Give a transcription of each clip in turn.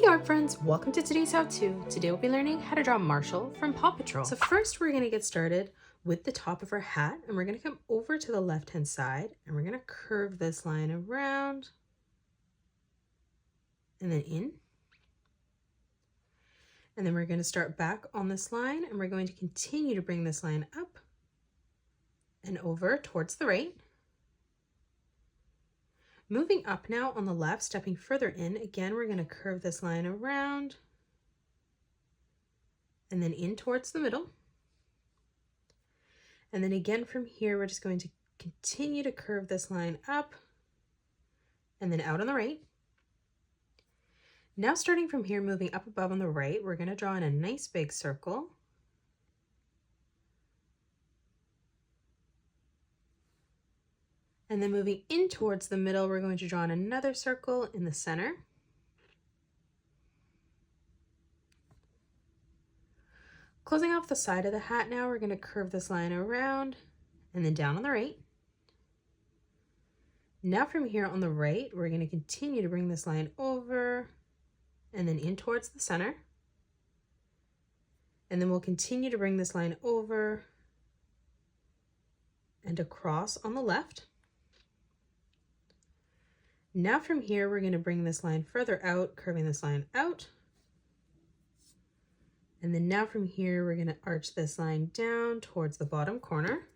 art friends, welcome to today's how-to. Today we'll be learning how to draw Marshall from Paw Patrol. So first we're going to get started with the top of our hat, and we're going to come over to the left hand side and we're going to curve this line around and then in. And then we're going to start back on this line and we're going to continue to bring this line up and over towards the right. Moving up now on the left, stepping further in, again, we're going to curve this line around and then in towards the middle. And then again from here, we're just going to continue to curve this line up and then out on the right. Now starting from here, moving up above on the right, we're going to draw in a nice big circle. And then moving in towards the middle, we're going to draw in another circle in the center. Closing off the side of the hat now, we're going to curve this line around and then down on the right. Now from here on the right, we're going to continue to bring this line over and then in towards the center. And then we'll continue to bring this line over and across on the left. Now from here, we're going to bring this line further out, curving this line out. And then now from here, we're going to arch this line down towards the bottom corner.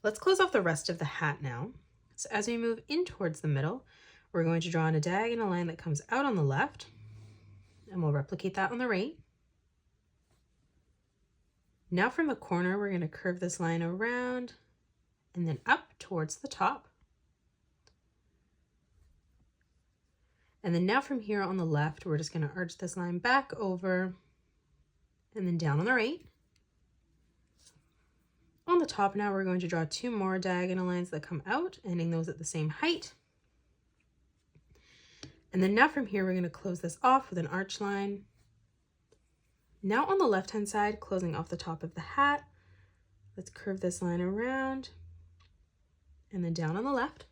Let's close off the rest of the hat now. So as we move in towards the middle, we're going to draw in a diagonal line that comes out on the left, and we'll replicate that on the right. Now from the corner, we're going to curve this line around and then up towards the top. And then now from here on the left, we're just going to arch this line back over and then down on the right. On the top now, we're going to draw two more diagonal lines that come out, ending those at the same height. And then now from here, we're going to close this off with an arch line. Now on the left-hand side, closing off the top of the hat, let's curve this line around and then down on the left.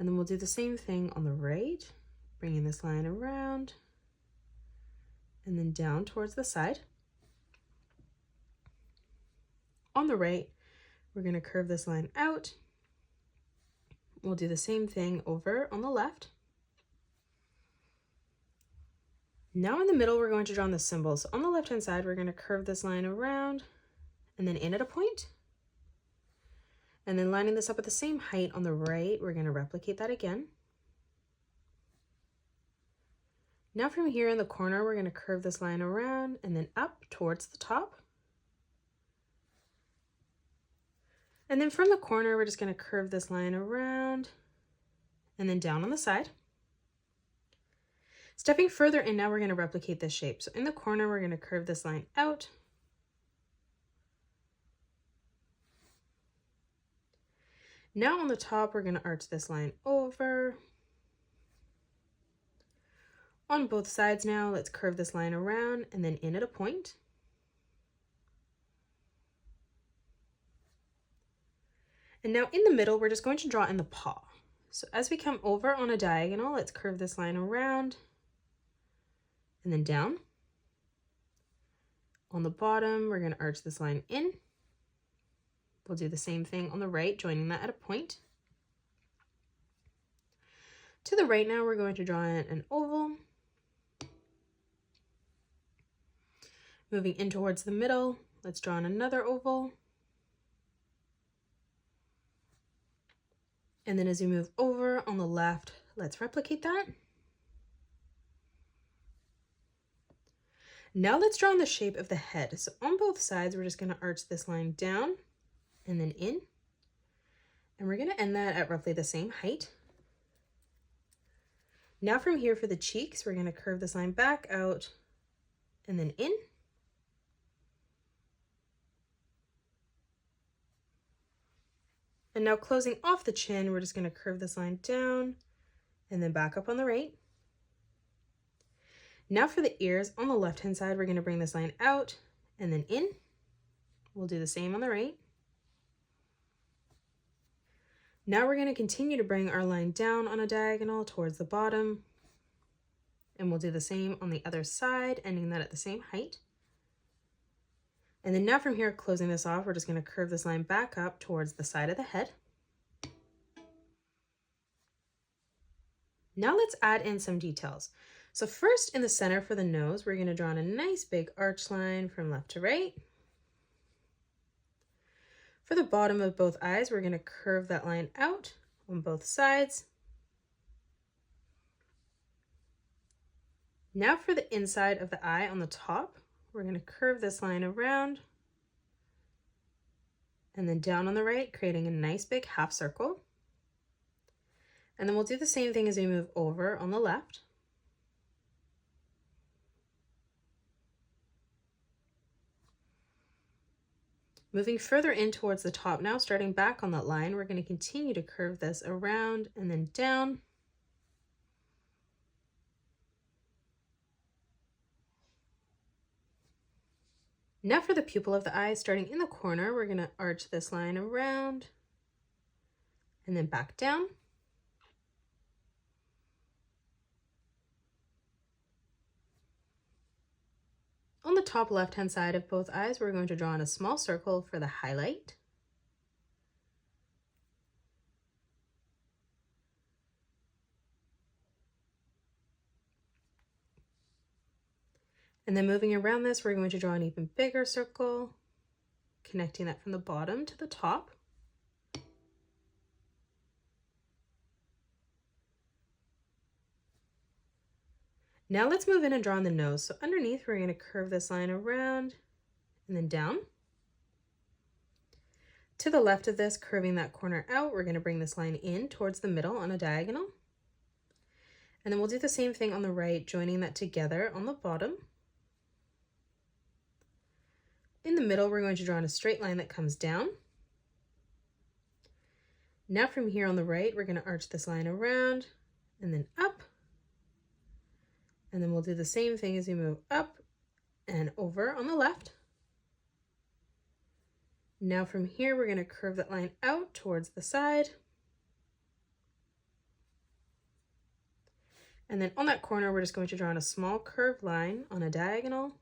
And then we'll do the same thing on the right, bringing this line around and then down towards the side. On the right, we're going to curve this line out. We'll do the same thing over on the left. Now in the middle, we're going to draw in the symbols. So on the left-hand side, we're going to curve this line around and then in at a point. And then lining this up at the same height on the right, we're going to replicate that again. Now from here in the corner, we're going to curve this line around and then up towards the top. And then from the corner, we're just going to curve this line around and then down on the side. Stepping further in now, we're going to replicate this shape. So in the corner, we're going to curve this line out. Now on the top, we're going to arch this line over. On both sides now, let's curve this line around and then in at a point. And now in the middle, we're just going to draw in the paw. So as we come over on a diagonal, let's curve this line around and then down. On the bottom, we're going to arch this line in. We'll do the same thing on the right, joining that at a point. To the right now, we're going to draw in an oval. Moving in towards the middle, let's draw in another oval. And then as we move over on the left, let's replicate that. Now let's draw in the shape of the head. So on both sides, we're just going to arch this line down and then in. And we're going to end that at roughly the same height. Now from here for the cheeks, we're going to curve this line back out and then in. And now closing off the chin, we're just going to curve this line down and then back up on the right. Now for the ears, on the left-hand side, we're going to bring this line out and then in. We'll do the same on the right. Now we're going to continue to bring our line down on a diagonal towards the bottom, and we'll do the same on the other side, ending that at the same height. And then now from here, closing this off, we're just going to curve this line back up towards the side of the head. Now let's add in some details. So first, in the center for the nose, we're going to draw in a nice big arch line from left to right. For the bottom of both eyes, we're going to curve that line out on both sides. Now for the inside of the eye on the top, we're going to curve this line around and then down on the right, creating a nice big half circle. And then we'll do the same thing as we move over on the left. Moving further in towards the top now, starting back on that line, we're going to continue to curve this around and then down. Now for the pupil of the eye, starting in the corner, we're going to arch this line around and then back down. On the top left-hand side of both eyes, we're going to draw in a small circle for the highlight. And then moving around this, we're going to draw an even bigger circle, connecting that from the bottom to the top. Now let's move in and draw on the nose. So underneath, we're going to curve this line around and then down. To the left of this, curving that corner out, we're going to bring this line in towards the middle on a diagonal. And then we'll do the same thing on the right, joining that together on the bottom. In the middle, we're going to draw in a straight line that comes down. Now from here on the right, we're going to arch this line around and then up. And then we'll do the same thing as we move up and over on the left. Now from here, we're going to curve that line out towards the side. And then on that corner, we're just going to draw in a small curved line on a diagonal.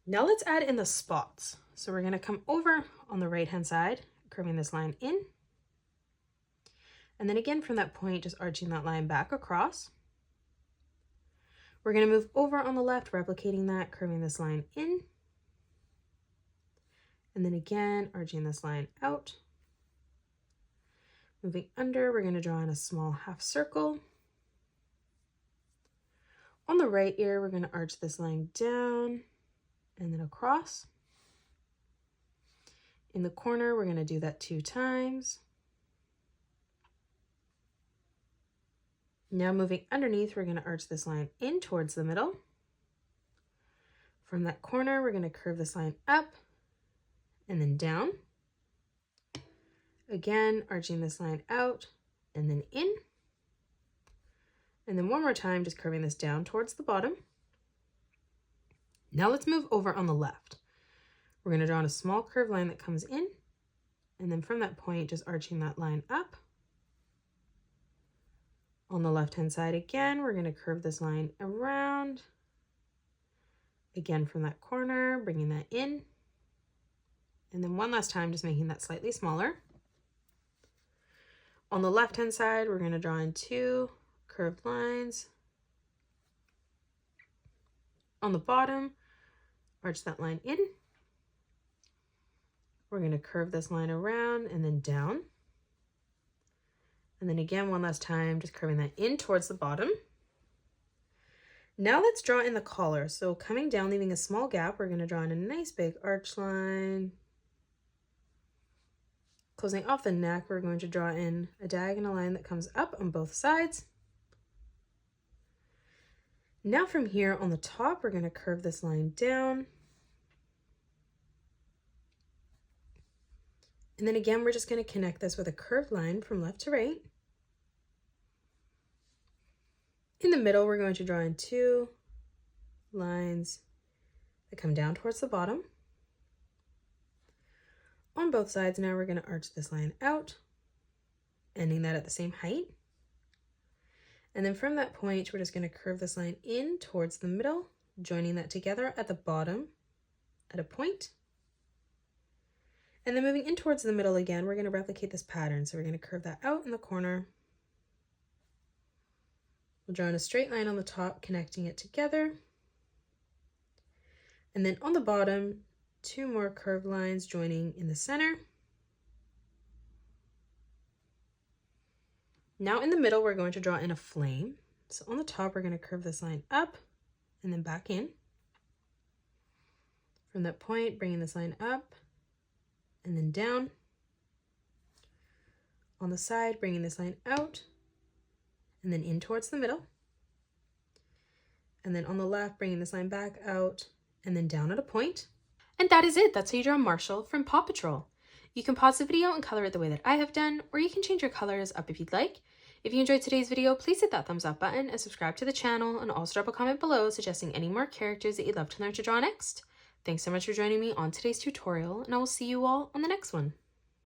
Now let's add in the spots. So we're going to come over on the right-hand side, curving this line in. And then again from that point, just arching that line back across. We're going to move over on the left, replicating that, curving this line in. And then again, arching this line out. Moving under, we're going to draw in a small half circle. On the right ear, we're going to arch this line down and then across. In the corner, we're going to do that 2 times. Now moving underneath, we're going to arch this line in towards the middle. From that corner, we're going to curve this line up and then down. Again, arching this line out and then in. And then one more time, just curving this down towards the bottom. Now let's move over on the left. We're going to draw in a small curved line that comes in. And then from that point, just arching that line up. On the left-hand side again, we're going to curve this line around. Again, from that corner, bringing that in. And then one last time, just making that slightly smaller. On the left-hand side, we're going to draw in 2 curved lines. On the bottom, arch that line in. We're going to curve this line around and then down. And then again, one last time, just curving that in towards the bottom. Now let's draw in the collar. So coming down, leaving a small gap, we're going to draw in a nice big arch line. Closing off the neck, we're going to draw in a diagonal line that comes up on both sides. Now from here on the top, we're going to curve this line down. And then again, we're just going to connect this with a curved line from left to right. In the middle, we're going to draw in 2 lines that come down towards the bottom. on both sides, now we're going to arch this line out, ending that at the same height. And then from that point, we're just going to curve this line in towards the middle, joining that together at the bottom at a point. And then moving in towards the middle again, we're going to replicate this pattern. So we're going to curve that out in the corner. We'll draw in a straight line on the top, connecting it together. And then on the bottom, 2 more curved lines joining in the center. Now in the middle, we're going to draw in a flame. So on the top, we're going to curve this line up and then back in. From that point, bringing this line up and then down. On the side, bringing this line out and then in towards the middle. And then on the left, bringing this line back out and then down at a point. And that is it. That's how you draw Marshall from Paw Patrol. You can pause the video and color it the way that I have done, or you can change your colors up if you'd like. If you enjoyed today's video, please hit that thumbs up button and subscribe to the channel, and also drop a comment below suggesting any more characters that you'd love to learn to draw next. Thanks so much for joining me on today's tutorial, and I will see you all on the next one.